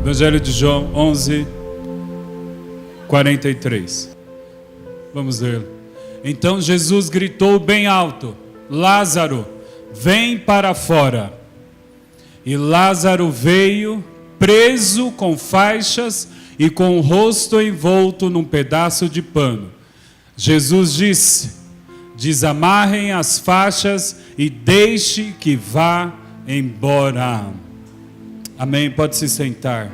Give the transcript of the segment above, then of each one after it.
Evangelho de João 11, 43. Vamos ler. Então Jesus gritou bem alto: Lázaro, vem para fora. E Lázaro veio, preso com faixas e com o rosto envolto num pedaço de pano. Jesus disse: desamarrem as faixas e deixe que vá embora. Amém. Pode se sentar.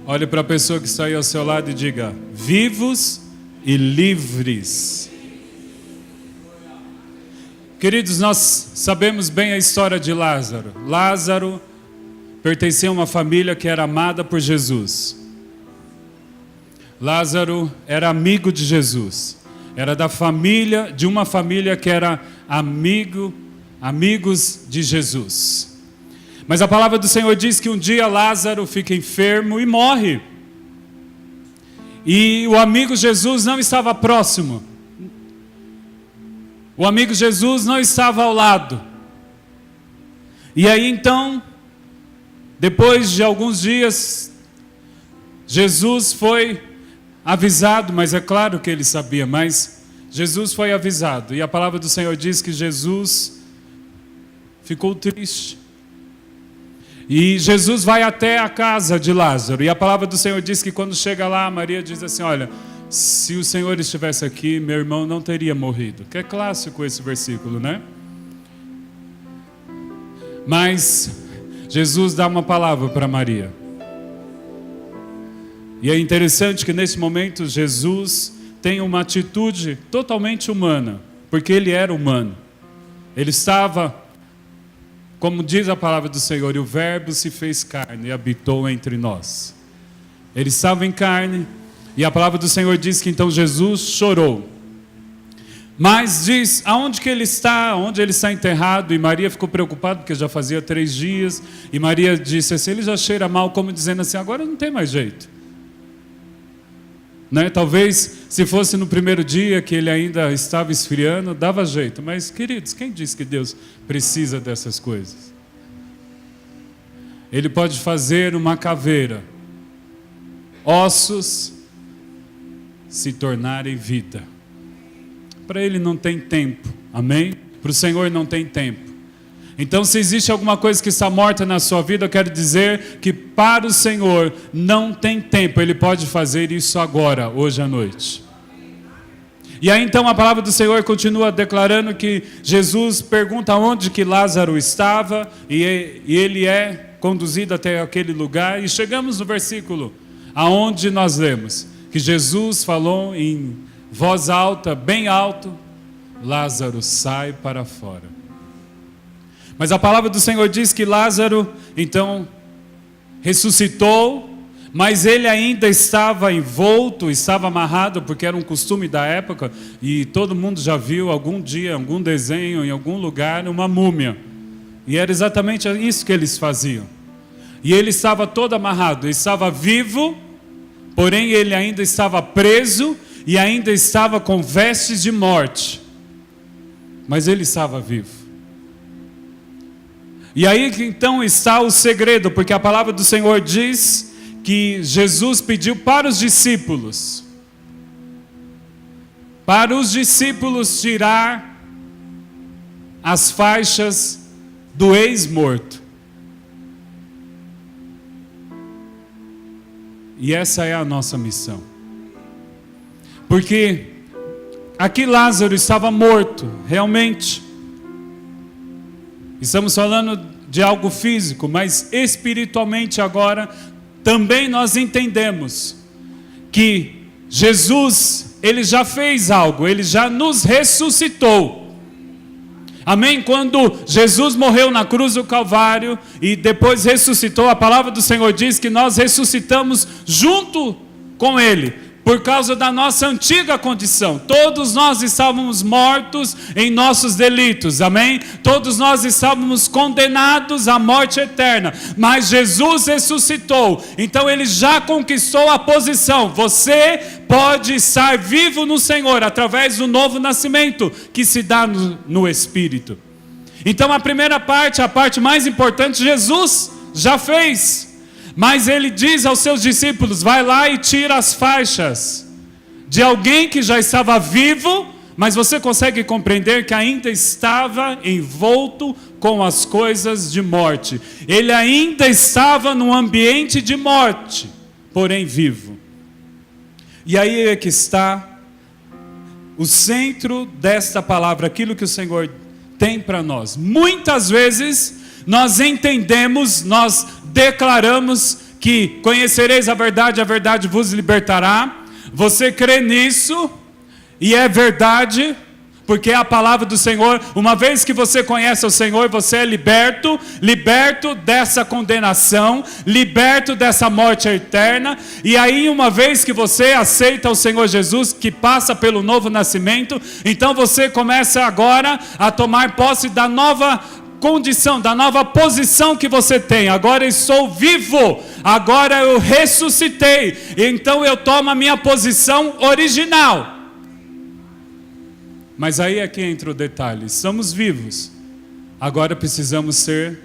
Olhe para a pessoa que está aí ao seu lado e diga: vivos e livres. Queridos, nós sabemos bem a história de Lázaro. Lázaro pertencia a uma família que era amada por Jesus. Lázaro era amigo de Jesus. Era da família, de uma família que era amigos de Jesus. Mas a palavra do Senhor diz que um dia Lázaro fica enfermo e morre. E o amigo Jesus não estava próximo. O amigo Jesus não estava ao lado. E aí então, depois de alguns dias, Jesus foi avisado, mas é claro que ele sabia, mas Jesus foi avisado. E a palavra do Senhor diz que Jesus ficou triste. E Jesus vai até a casa de Lázaro. E a palavra do Senhor diz que quando chega lá, Maria diz assim: olha, se o Senhor estivesse aqui, meu irmão não teria morrido. Que é clássico esse versículo, né? Mas Jesus dá uma palavra para Maria. E é interessante que nesse momento Jesus tem uma atitude totalmente humana. Porque ele era humano. Ele estava, como diz a palavra do Senhor, e o verbo se fez carne e habitou entre nós. Ele estava em carne, e a palavra do Senhor diz que então Jesus chorou. Mas diz, aonde que ele está, onde ele está enterrado, e Maria ficou preocupada, porque já fazia 3 dias, e Maria disse assim, ele já cheira mal, como dizendo assim, agora não tem mais jeito. Né? Talvez, se fosse no primeiro dia, que ele ainda estava esfriando, dava jeito. Mas, queridos, quem diz que Deus precisa dessas coisas? Ele pode fazer uma caveira, ossos se tornarem vida. Para ele não tem tempo, amém? Para o Senhor não tem tempo. Então, se existe alguma coisa que está morta na sua vida, eu quero dizer que para o Senhor não tem tempo. Ele pode fazer isso agora, hoje à noite. E aí então a palavra do Senhor continua declarando que Jesus pergunta onde que Lázaro estava, e ele é conduzido até aquele lugar. E chegamos no versículo aonde nós lemos que Jesus falou em voz alta, bem alto: Lázaro, sai para fora. Mas a palavra do Senhor diz que Lázaro, então, ressuscitou, mas ele ainda estava envolto, estava amarrado, porque era um costume da época, e todo mundo já viu algum dia, algum desenho, em algum lugar, uma múmia. E era exatamente isso que eles faziam. E ele estava todo amarrado, ele estava vivo, porém ele ainda estava preso, e ainda estava com vestes de morte. Mas ele estava vivo. E aí que então está o segredo, porque a palavra do Senhor diz que Jesus pediu para os discípulos tirar as faixas do ex-morto. E essa é a nossa missão. Porque aqui Lázaro estava morto, realmente. Estamos falando de algo físico, mas espiritualmente agora também nós entendemos que Jesus, ele já fez algo, ele já nos ressuscitou. Amém? Quando Jesus morreu na cruz do Calvário e depois ressuscitou, a palavra do Senhor diz que nós ressuscitamos junto com ele. Por causa da nossa antiga condição. Todos nós estávamos mortos em nossos delitos, amém? Todos nós estávamos condenados à morte eterna, mas Jesus ressuscitou, então ele já conquistou a posição. Você pode estar vivo no Senhor, através do novo nascimento, que se dá no Espírito. Então a primeira parte, a parte mais importante, Jesus já fez. Mas ele diz aos seus discípulos: vai lá e tira as faixas de alguém que já estava vivo, mas você consegue compreender que ainda estava envolto com as coisas de morte. Ele ainda estava num ambiente de morte, porém vivo. E aí é que está o centro desta palavra, aquilo que o Senhor tem para nós. Muitas vezes nós entendemos, nós declaramos que conhecereis a verdade vos libertará. Você crê nisso, e é verdade, porque é a palavra do Senhor. Uma vez que você conhece o Senhor, você é liberto dessa condenação, liberto dessa morte eterna. E aí, uma vez que você aceita o Senhor Jesus, que passa pelo novo nascimento, então você começa agora a tomar posse da nova condição, da nova posição que você tem. Agora eu sou vivo, agora eu ressuscitei, então eu tomo a minha posição original. Mas aí é que entra o detalhe: estamos vivos, agora precisamos ser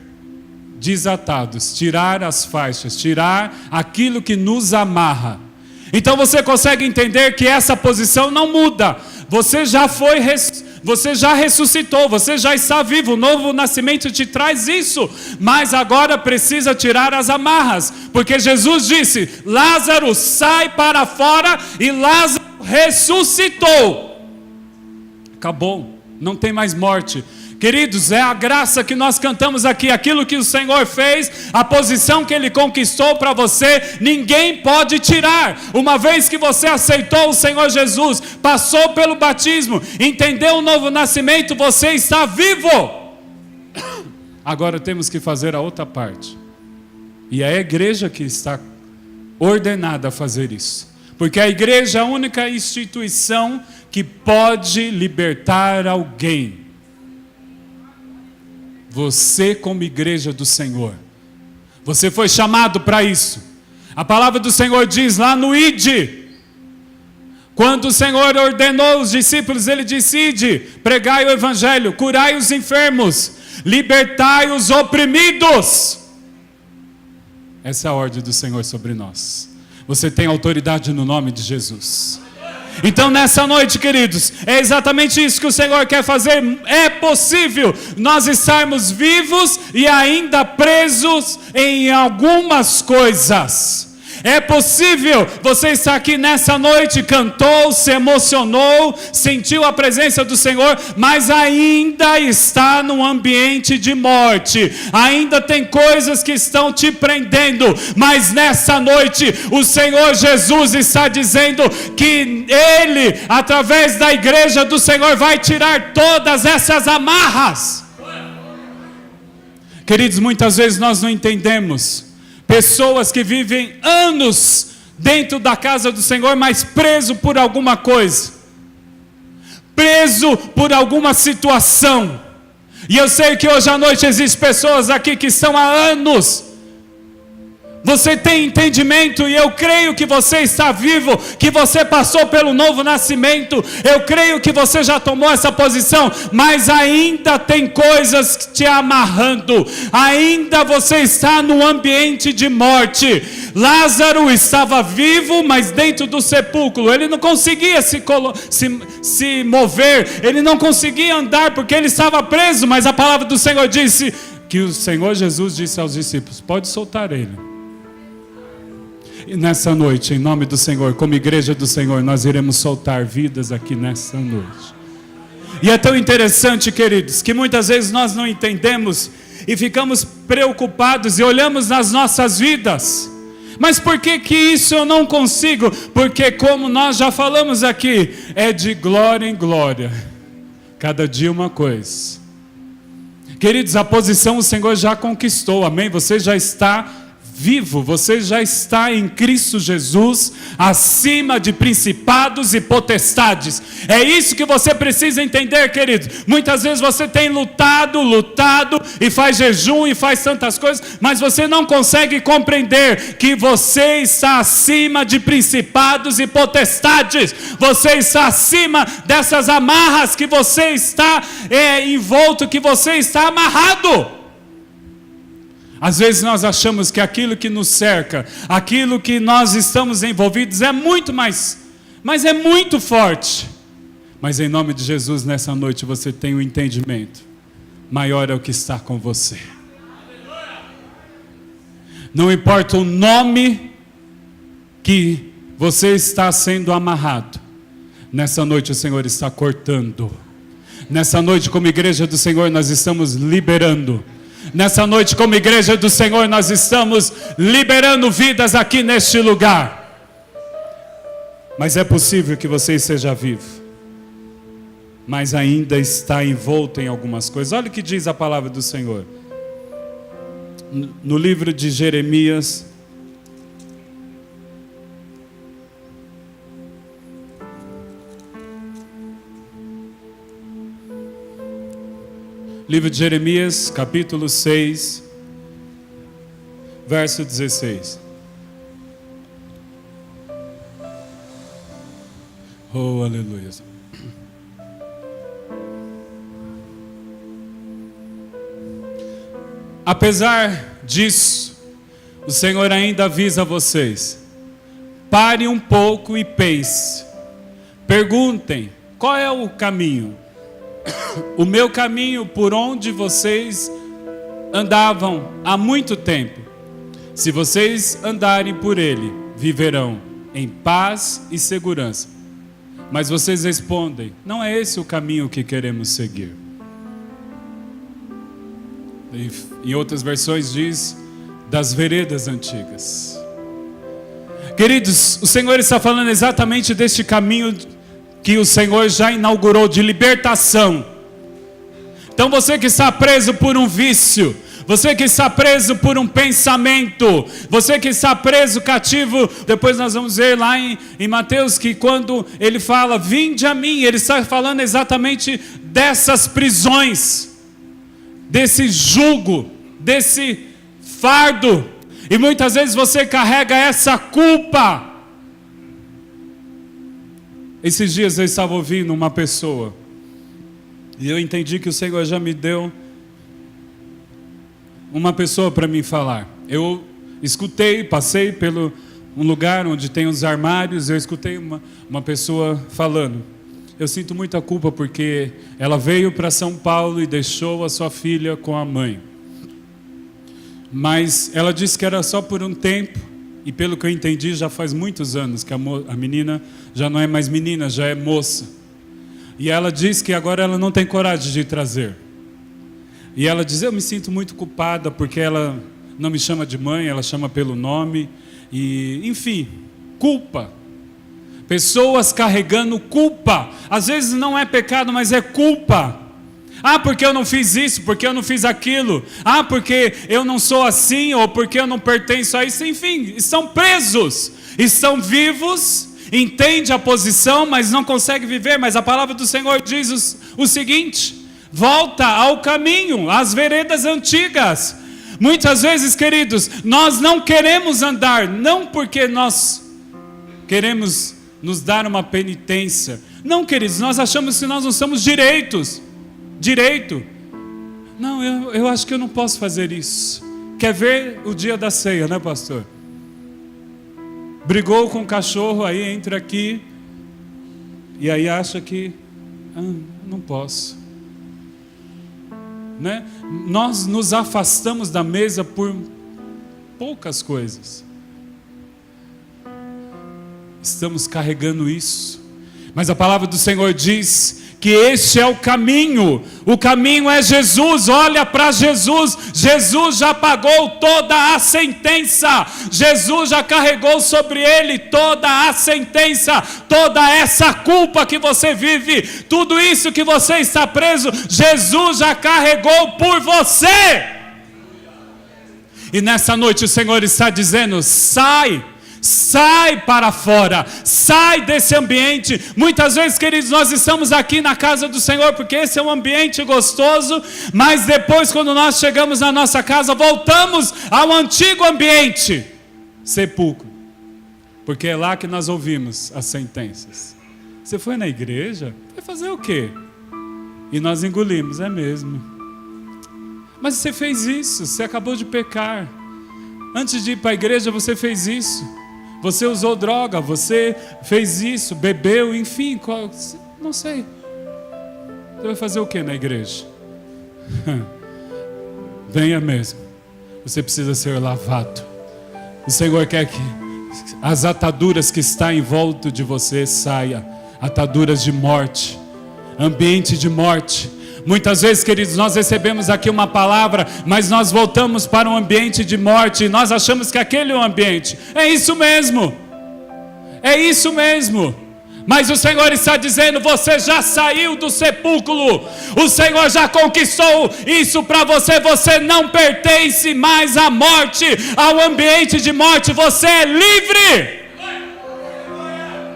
desatados, tirar as faixas, tirar aquilo que nos amarra. Então você consegue entender que essa posição não muda. Você já foi você já ressuscitou, você já está vivo, o novo nascimento te traz isso, mas agora precisa tirar as amarras, porque Jesus disse: Lázaro, sai para fora, e Lázaro ressuscitou. Acabou, não tem mais morte. Queridos, é a graça que nós cantamos aqui, aquilo que o Senhor fez, a posição que Ele conquistou para você, ninguém pode tirar. Uma vez que você aceitou o Senhor Jesus, passou pelo batismo, entendeu o novo nascimento, você está vivo. Agora temos que fazer a outra parte, e é a igreja que está ordenada a fazer isso, porque a igreja é a única instituição que pode libertar alguém. Você, como igreja do Senhor, você foi chamado para isso. A palavra do Senhor diz lá no Ide, quando o Senhor ordenou os discípulos, Ele disse: Ide, pregai o evangelho, curai os enfermos, libertai os oprimidos. Essa é a ordem do Senhor sobre nós. Você tem autoridade no nome de Jesus. Então nessa noite, queridos, é exatamente isso que o Senhor quer fazer. É possível nós estarmos vivos e ainda presos em algumas coisas. É possível você estar aqui nessa noite, cantou, se emocionou, sentiu a presença do Senhor, mas ainda está num ambiente de morte. Ainda tem coisas que estão te prendendo, mas nessa noite o Senhor Jesus está dizendo que Ele, através da igreja do Senhor, vai tirar todas essas amarras. Queridos, muitas vezes nós não entendemos. Pessoas que vivem anos dentro da casa do Senhor, mas preso por alguma coisa, preso por alguma situação. E eu sei que hoje à noite existem pessoas aqui que estão há anos. Você tem entendimento, e eu creio que você está vivo, que você passou pelo novo nascimento. Eu creio que você já tomou essa posição, mas ainda tem coisas te amarrando. Ainda você está num ambiente de morte. Lázaro estava vivo, mas dentro do sepulcro. Ele não conseguia se mover, ele não conseguia andar, porque ele estava preso. Mas a palavra do Senhor disse, que o Senhor Jesus disse aos discípulos: pode soltar ele. E nessa noite, em nome do Senhor, como igreja do Senhor, nós iremos soltar vidas aqui nessa noite. E é tão interessante, queridos, que muitas vezes nós não entendemos e ficamos preocupados e olhamos nas nossas vidas. Mas por que isso eu não consigo? Porque, como nós já falamos aqui, é de glória em glória, cada dia uma coisa. Queridos, a posição o Senhor já conquistou, amém? Você já está vivo, você já está em Cristo Jesus, acima de principados e potestades. É isso que você precisa entender, querido. Muitas vezes você tem lutado e faz jejum e faz tantas coisas, mas você não consegue compreender que você está acima de principados e potestades. Você está acima dessas amarras que você está envolto, que você está amarrado. Às vezes nós achamos que aquilo que nos cerca, aquilo que nós estamos envolvidos é muito mais, mas é muito forte. Mas em nome de Jesus, nessa noite você tem um entendimento. Maior é o que está com você. Não importa o nome que você está sendo amarrado. Nessa noite o Senhor está cortando. Nessa noite, como igreja do Senhor, nós estamos liberando. Nessa noite, como igreja do Senhor, nós estamos liberando vidas aqui neste lugar. Mas é possível que você esteja vivo, mas ainda está envolto em algumas coisas. Olha o que diz a palavra do Senhor. No livro de Jeremias, livro de Jeremias, capítulo 6, verso 16. Oh, aleluia. Apesar disso, o Senhor ainda avisa vocês: pare um pouco e pense. Perguntem, qual é o caminho? O meu caminho por onde vocês andavam há muito tempo. Se vocês andarem por ele, viverão em paz e segurança. Mas vocês respondem: não é esse o caminho que queremos seguir. Em outras versões diz: das veredas antigas. Queridos, o Senhor está falando exatamente deste caminho que o Senhor já inaugurou, de libertação. Então você que está preso por um vício, você que está preso por um pensamento, você que está preso, cativo, depois nós vamos ver lá em Mateus que quando ele fala, vinde a mim, ele está falando exatamente dessas prisões, desse jugo, desse fardo, e muitas vezes você carrega essa culpa. Esses dias eu estava ouvindo uma pessoa, e eu entendi que o Senhor já me deu uma pessoa para mim falar. Eu escutei, passei pelo um lugar onde tem os armários, eu escutei uma pessoa falando. Eu sinto muita culpa porque ela veio para São Paulo e deixou a sua filha com a mãe. Mas ela disse que era só por um tempo, e pelo que eu entendi já faz muitos anos que a menina já não é mais menina, já é moça. E ela diz que agora ela não tem coragem de trazer. E ela diz, eu me sinto muito culpada porque ela não me chama de mãe, ela chama pelo nome. E, enfim, culpa. Pessoas carregando culpa. Às vezes não é pecado, mas é culpa. Ah, porque eu não fiz isso, porque eu não fiz aquilo. Ah, porque eu não sou assim, ou porque eu não pertenço a isso. Enfim, estão presos, estão vivos, entende a posição, mas não consegue viver. Mas a palavra do Senhor diz o seguinte: volta ao caminho, às veredas antigas. Muitas vezes, queridos, nós não queremos andar, não porque nós queremos nos dar uma penitência. Não, queridos, nós achamos que nós não somos direito. Não, eu acho que eu não posso fazer isso. Quer ver o dia da ceia, né, pastor? Brigou com o cachorro, aí entra aqui, e aí acha que, não posso. Né? Nós nos afastamos da mesa por poucas coisas. Estamos carregando isso. Mas a palavra do Senhor diz que este é o caminho é Jesus. Olha para Jesus, Jesus já pagou toda a sentença, Jesus já carregou sobre ele toda a sentença, toda essa culpa que você vive, tudo isso que você está preso, Jesus já carregou por você. E nessa noite o Senhor está dizendo, sai para fora, sai desse ambiente. Muitas vezes, queridos, nós estamos aqui na casa do Senhor porque esse é um ambiente gostoso, mas depois quando nós chegamos na nossa casa, voltamos ao antigo ambiente, sepulcro, porque é lá que nós ouvimos as sentenças. Você foi na igreja? Vai fazer o quê? E nós engolimos, é mesmo. Mas você fez isso, você acabou de pecar. Antes de ir para a igreja você fez isso. Você usou droga, você fez isso, bebeu, enfim, não sei. Você vai fazer o que na igreja? Venha mesmo. Você precisa ser lavado. O Senhor quer que as ataduras que estão em volta de você saiam. Ataduras de morte, ambiente de morte. Muitas vezes, queridos, nós recebemos aqui uma palavra, mas nós voltamos para um ambiente de morte e nós achamos que aquele é o ambiente. É isso mesmo. É isso mesmo. Mas o Senhor está dizendo, você já saiu do sepulcro. O Senhor já conquistou isso para você. Você não pertence mais à morte, ao ambiente de morte. Você é livre.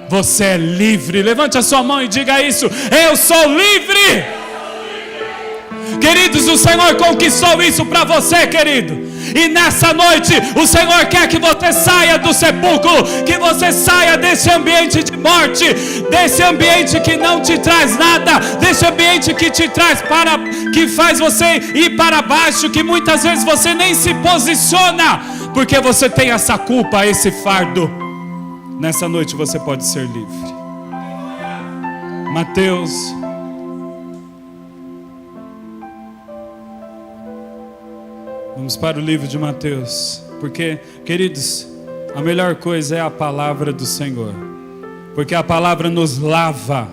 Você é livre. Levante a sua mão e diga isso. Eu sou livre. Queridos, o Senhor conquistou isso para você, querido. E nessa noite, o Senhor quer que você saia do sepulcro, que você saia desse ambiente de morte, desse ambiente que não te traz nada, desse ambiente que te traz que faz você ir para baixo, que muitas vezes você nem se posiciona, porque você tem essa culpa, esse fardo. Nessa noite você pode ser livre. Mateus. Vamos para o livro de Mateus. Porque, queridos, a melhor coisa é a palavra do Senhor. Porque a palavra nos lava.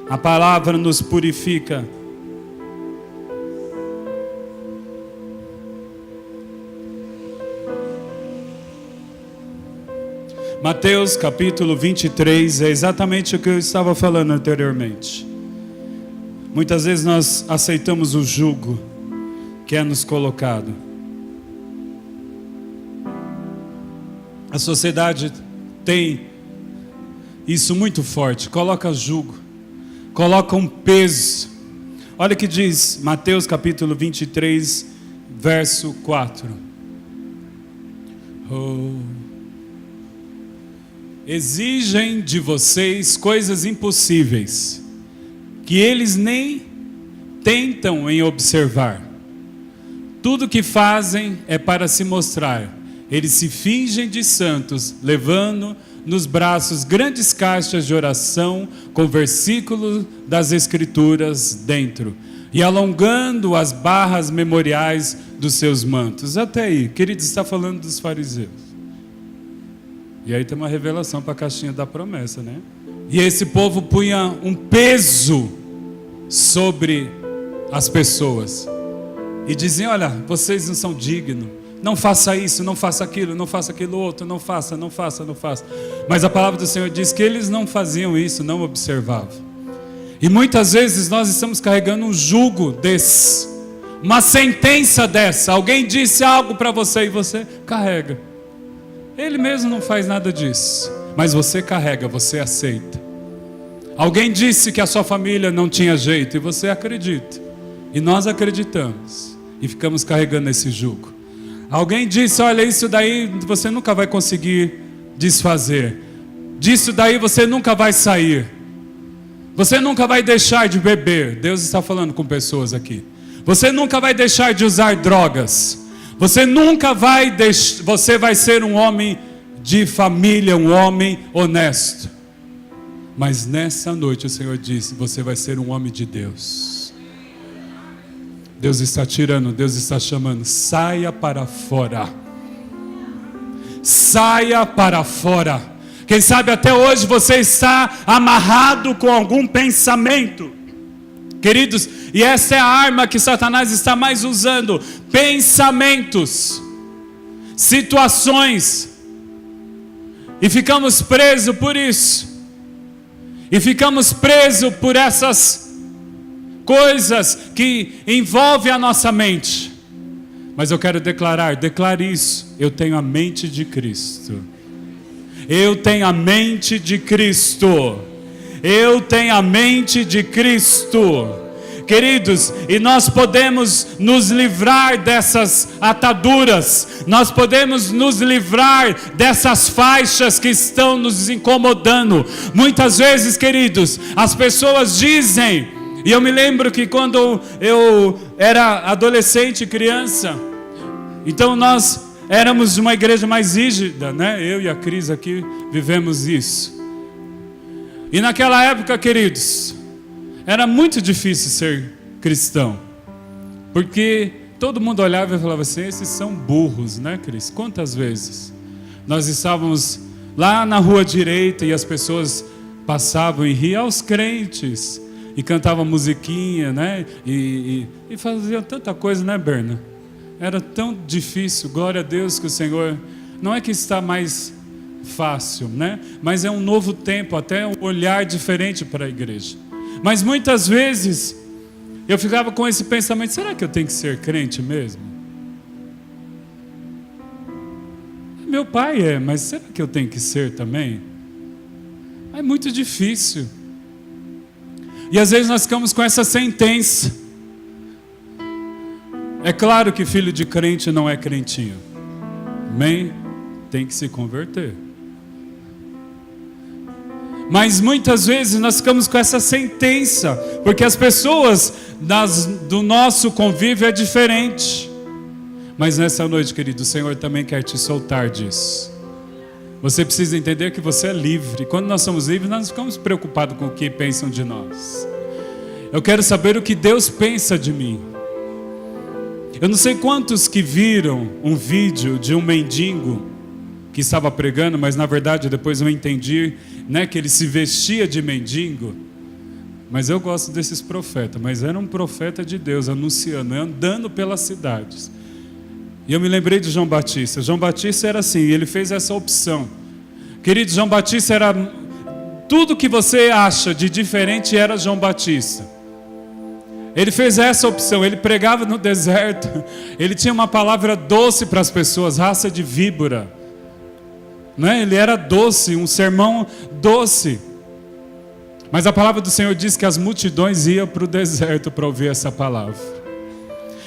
A palavra nos purifica. Mateus capítulo 23 é exatamente o que eu estava falando anteriormente. Muitas vezes nós aceitamos o jugo que é nos colocado. A sociedade tem isso muito forte. Coloca jugo, coloca um peso. Olha o que diz Mateus capítulo 23, verso 4. Exigem de vocês coisas impossíveis, que eles nem tentam em observar. Tudo que fazem é para se mostrar. Eles se fingem de santos, levando nos braços grandes caixas de oração com versículos das Escrituras dentro, e alongando as barras memoriais dos seus mantos. Até aí, querido, está falando dos fariseus. E aí tem uma revelação para a caixinha da promessa, né? E esse povo punha um peso sobre as pessoas. E diziam, olha, vocês não são dignos. Não faça isso, não faça aquilo, não faça aquilo outro. Não faça. Mas a palavra do Senhor diz que eles não faziam isso, não observavam. E muitas vezes nós estamos carregando um jugo desse. Uma sentença dessa. Alguém disse algo para você e você carrega. Ele mesmo não faz nada disso, mas você carrega, você aceita. Alguém disse que a sua família não tinha jeito e você acredita. E nós acreditamos e ficamos carregando esse jugo. Alguém disse, olha, isso daí você nunca vai conseguir desfazer. Disso daí você nunca vai sair. Você nunca vai deixar de beber. Deus está falando com pessoas aqui. Você nunca vai deixar de usar drogas. Você nunca vai deixar, você vai ser um homem de família, um homem honesto. Mas nessa noite o Senhor disse, você vai ser um homem de Deus. Deus está tirando, Deus está chamando, saia para fora. Saia para fora. Quem sabe até hoje você está amarrado com algum pensamento. Queridos, e essa é a arma que Satanás está mais usando. Pensamentos, situações. E ficamos presos por isso. E ficamos presos por essas coisas que envolvem a nossa mente. Mas eu quero declare isso. Eu tenho a mente de Cristo. Eu tenho a mente de Cristo. Eu tenho a mente de Cristo. Queridos, e nós podemos nos livrar dessas ataduras. Nós podemos nos livrar dessas faixas que estão nos incomodando. Muitas vezes, queridos, as pessoas dizem E eu me lembro que quando eu era adolescente, criança, então nós éramos de uma igreja mais rígida, né? Eu e a Cris aqui vivemos isso. E naquela época, queridos, era muito difícil ser cristão, porque todo mundo olhava e falava assim: esses são burros, né, Cris? Quantas vezes nós estávamos lá na rua direita e as pessoas passavam e riam aos crentes e cantavam musiquinha, né? E faziam tanta coisa, né, Berna? Era tão difícil. Glória a Deus que o Senhor, não é que está mais fácil, né? Mas é um novo tempo, até um olhar diferente para a igreja. Mas muitas vezes eu ficava com esse pensamento: será que eu tenho que ser crente mesmo? Meu pai é, mas será que eu tenho que ser também? É muito difícil. E às vezes nós ficamos com essa sentença. É claro que filho de crente não é crentinho. Amém? Tem que se converter. Mas muitas vezes nós ficamos com essa sentença, porque as pessoas do nosso convívio é diferente. Mas nessa noite, querido, o Senhor também quer te soltar disso. Você precisa entender que você é livre. Quando nós somos livres, nós não ficamos preocupados com o que pensam de nós. Eu quero saber o que Deus pensa de mim. Eu não sei quantos que viram um vídeo de um mendigo que estava pregando, mas na verdade depois eu entendi, né, que ele se vestia de mendigo. Mas eu gosto desses profetas, mas era um profeta de Deus anunciando, andando pelas cidades. E eu me lembrei de João Batista. João Batista era assim, ele fez essa opção. Querido, João Batista era tudo que você acha de diferente, era João Batista. Ele fez essa opção, ele pregava no deserto, ele tinha uma palavra doce para as pessoas, raça de víbora, né? Ele era doce, um sermão doce. Mas a palavra do Senhor diz que as multidões iam para o deserto para ouvir essa palavra.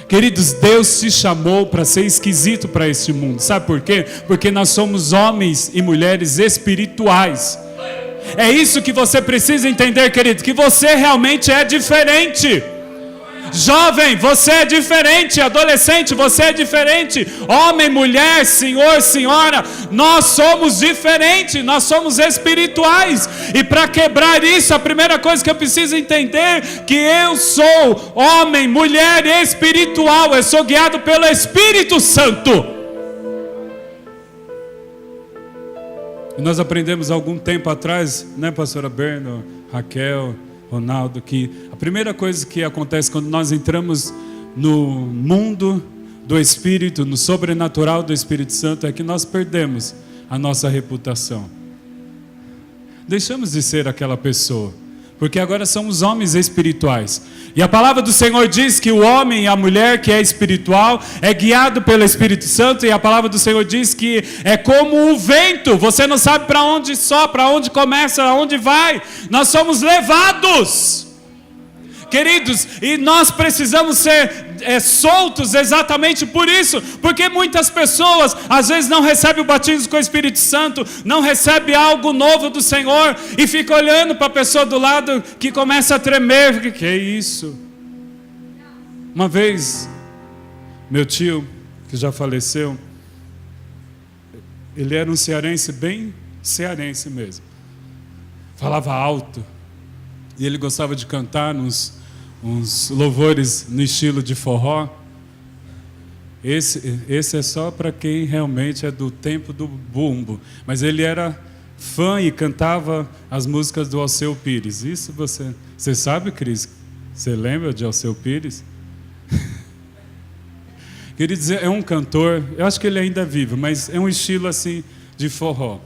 Queridos, Deus te chamou para ser esquisito para este mundo. Sabe por quê? Porque nós somos homens e mulheres espirituais. É isso que você precisa entender, querido, que você realmente é diferente. Jovem, você é diferente. Adolescente, você é diferente. Homem, mulher, senhor, senhora, nós somos diferentes, nós somos espirituais. E para quebrar isso, a primeira coisa que eu preciso entender é que eu sou homem, mulher espiritual. Eu sou guiado pelo Espírito Santo. E nós aprendemos há algum tempo atrás, né, pastora Berno, Raquel, Ronaldo, que a primeira coisa que acontece quando nós entramos no mundo do Espírito, no sobrenatural do Espírito Santo, é que nós perdemos a nossa reputação. Deixamos de ser aquela pessoa, porque agora somos homens espirituais. E a palavra do Senhor diz que o homem e a mulher que é espiritual é guiado pelo Espírito Santo, e a palavra do Senhor diz que é como o vento, você não sabe para onde sopra, para onde começa, aonde vai, nós somos levados. Queridos, e nós precisamos ser soltos exatamente por isso, porque muitas pessoas às vezes não recebem o batismo com o Espírito Santo, não recebem algo novo do Senhor, e fica olhando para a pessoa do lado que começa a tremer. Que é isso? Uma vez, meu tio, que já faleceu, ele era um cearense, bem cearense mesmo, falava alto, e ele gostava de cantar uns louvores no estilo de forró. Esse é só para quem realmente é do tempo do bumbo. Mas ele era fã e cantava as músicas do Alceu Pires. Isso você sabe, Cris? Você lembra de Alceu Pires? Queria dizer, é um cantor, eu acho que ele ainda é vivo, mas é um estilo assim de forró.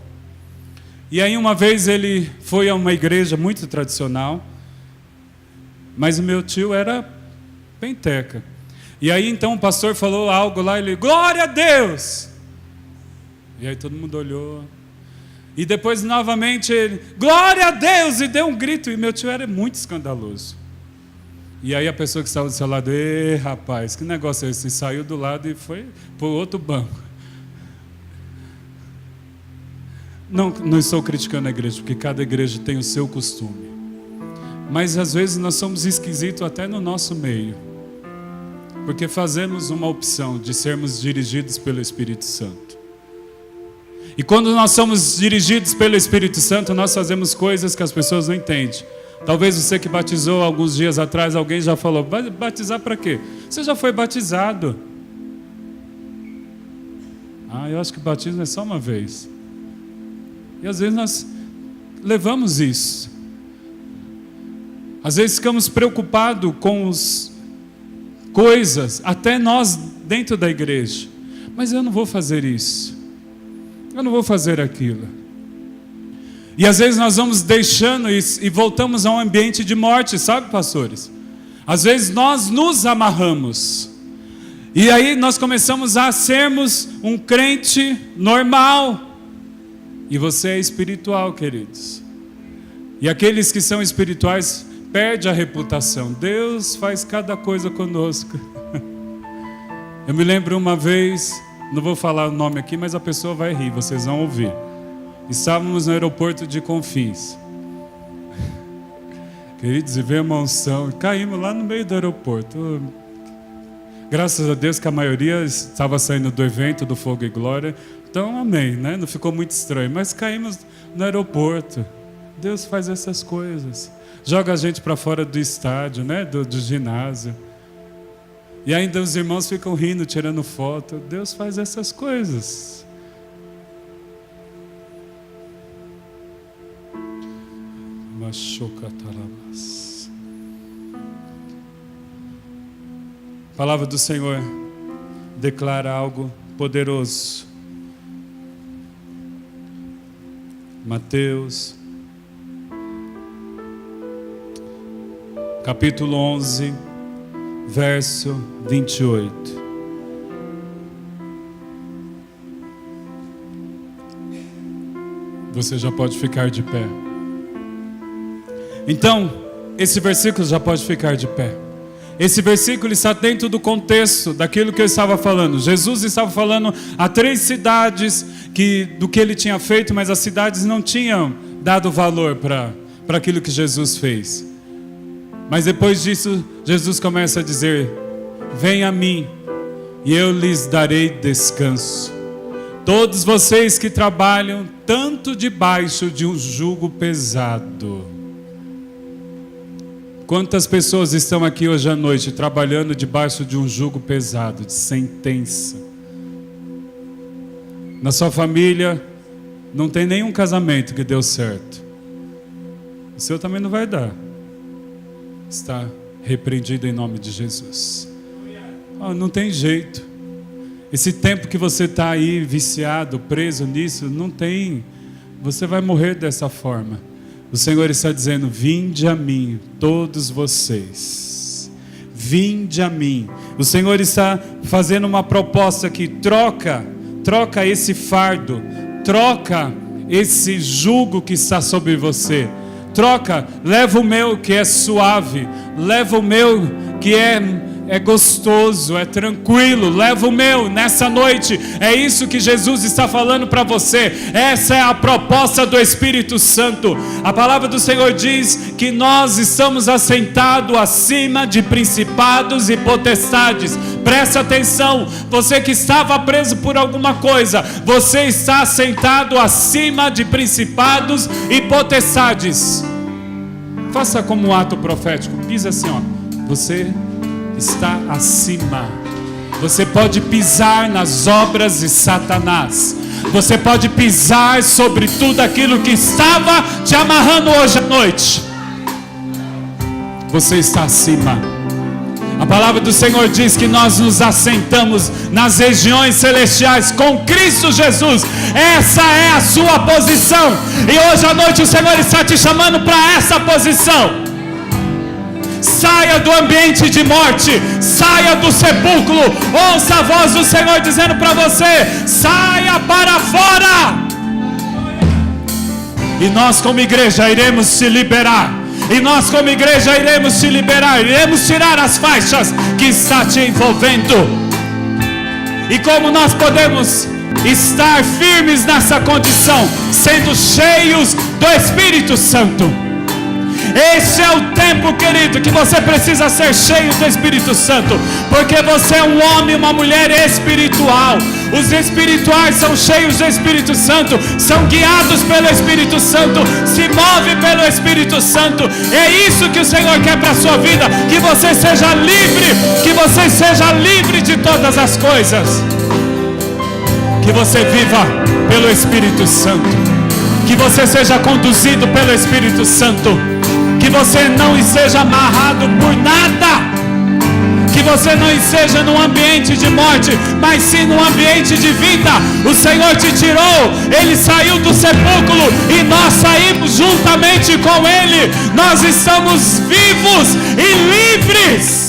E aí uma vez ele foi a uma igreja muito tradicional, mas o meu tio era penteca. E aí então o pastor falou algo lá, ele, glória a Deus! E aí todo mundo olhou. E depois novamente ele, glória a Deus! E deu um grito, e meu tio era muito escandaloso. E aí a pessoa que estava do seu lado, rapaz, que negócio é esse? E saiu do lado e foi para o outro banco. Não estou criticando a igreja, porque cada igreja tem o seu costume. Mas às vezes nós somos esquisitos até no nosso meio, porque fazemos uma opção de sermos dirigidos pelo Espírito Santo. E quando nós somos dirigidos pelo Espírito Santo, nós fazemos coisas que as pessoas não entendem. Talvez você que batizou alguns dias atrás, alguém já falou: batizar para quê? Você já foi batizado. Eu acho que batismo é só uma vez. E às vezes nós levamos isso. Às vezes ficamos preocupados com as coisas, até nós dentro da igreja. Mas eu não vou fazer isso. Eu não vou fazer aquilo. E às vezes nós vamos deixando isso e voltamos a um ambiente de morte, sabe, pastores? Às vezes nós nos amarramos. E aí nós começamos a sermos um crente normal. E você é espiritual, queridos. E aqueles que são espirituais perdem a reputação. Deus faz cada coisa conosco. Eu me lembro uma vez, não vou falar o nome aqui, mas a pessoa vai rir, vocês vão ouvir. Estávamos no aeroporto de Confins. Queridos, e veio uma unção, caímos lá no meio do aeroporto. Graças a Deus que a maioria estava saindo do evento do Fogo e Glória. Então, amém, né? Não ficou muito estranho. Mas caímos no aeroporto. Deus faz essas coisas. Joga a gente para fora do estádio, né? Do ginásio. E ainda os irmãos ficam rindo, tirando foto. Deus faz essas coisas. A palavra do Senhor declara algo poderoso. Mateus, capítulo 11, verso 28. Você já pode ficar de pé. Então, esse versículo já pode ficar de pé. Esse versículo está dentro do contexto daquilo que eu estava falando. Jesus estava falando a 3 cidades do que ele tinha feito, mas as cidades não tinham dado valor para aquilo que Jesus fez. Mas depois disso, Jesus começa a dizer: venha a mim e eu lhes darei descanso. Todos vocês que trabalham tanto debaixo de um jugo pesado. Quantas pessoas estão aqui hoje à noite trabalhando debaixo de um jugo pesado, de sentença? Na sua família não tem nenhum casamento que deu certo. O seu também não vai dar. Está repreendido em nome de Jesus. Não tem jeito. Esse tempo que você está aí viciado, preso nisso, não tem. Você vai morrer dessa forma. O Senhor está dizendo: vinde a mim, todos vocês. Vinde a mim. O Senhor está fazendo uma proposta aqui. Troca esse fardo. Troca esse jugo que está sobre você. Troca, leva o meu que é suave. Leva o meu que é gostoso, é tranquilo. Leva o meu nessa noite. É isso que Jesus está falando para você. Essa é a proposta do Espírito Santo. A palavra do Senhor diz que nós estamos assentados acima de principados e potestades. Preste atenção, você que estava preso por alguma coisa, você está assentado acima de principados e potestades. Faça como um ato profético. Diz assim, você está acima. Você pode pisar nas obras de Satanás. Você pode pisar sobre tudo aquilo que estava te amarrando hoje à noite. Você está acima. A palavra do Senhor diz que nós nos assentamos nas regiões celestiais com Cristo Jesus. Essa é a sua posição. E hoje à noite o Senhor está te chamando para essa posição. Saia do ambiente de morte, saia do sepulcro. Ouça a voz do Senhor dizendo para você: saia para fora. E nós como igreja iremos te liberar. E nós como igreja iremos te liberar. Iremos tirar as faixas que está te envolvendo. E como nós podemos estar firmes nessa condição? Sendo cheios do Espírito Santo. Esse é o tempo, querido, que você precisa ser cheio do Espírito Santo, porque você é um homem, uma mulher espiritual. Os espirituais são cheios do Espírito Santo, são guiados pelo Espírito Santo, se movem pelo Espírito Santo. É isso que o Senhor quer para a sua vida, que você seja livre, que você seja livre de todas as coisas, que você viva pelo Espírito Santo, que você seja conduzido pelo Espírito Santo, que você não esteja amarrado por nada, que você não esteja num ambiente de morte, mas sim num ambiente de vida. O Senhor te tirou, Ele saiu do sepulcro e nós saímos juntamente com Ele. Nós estamos vivos e livres.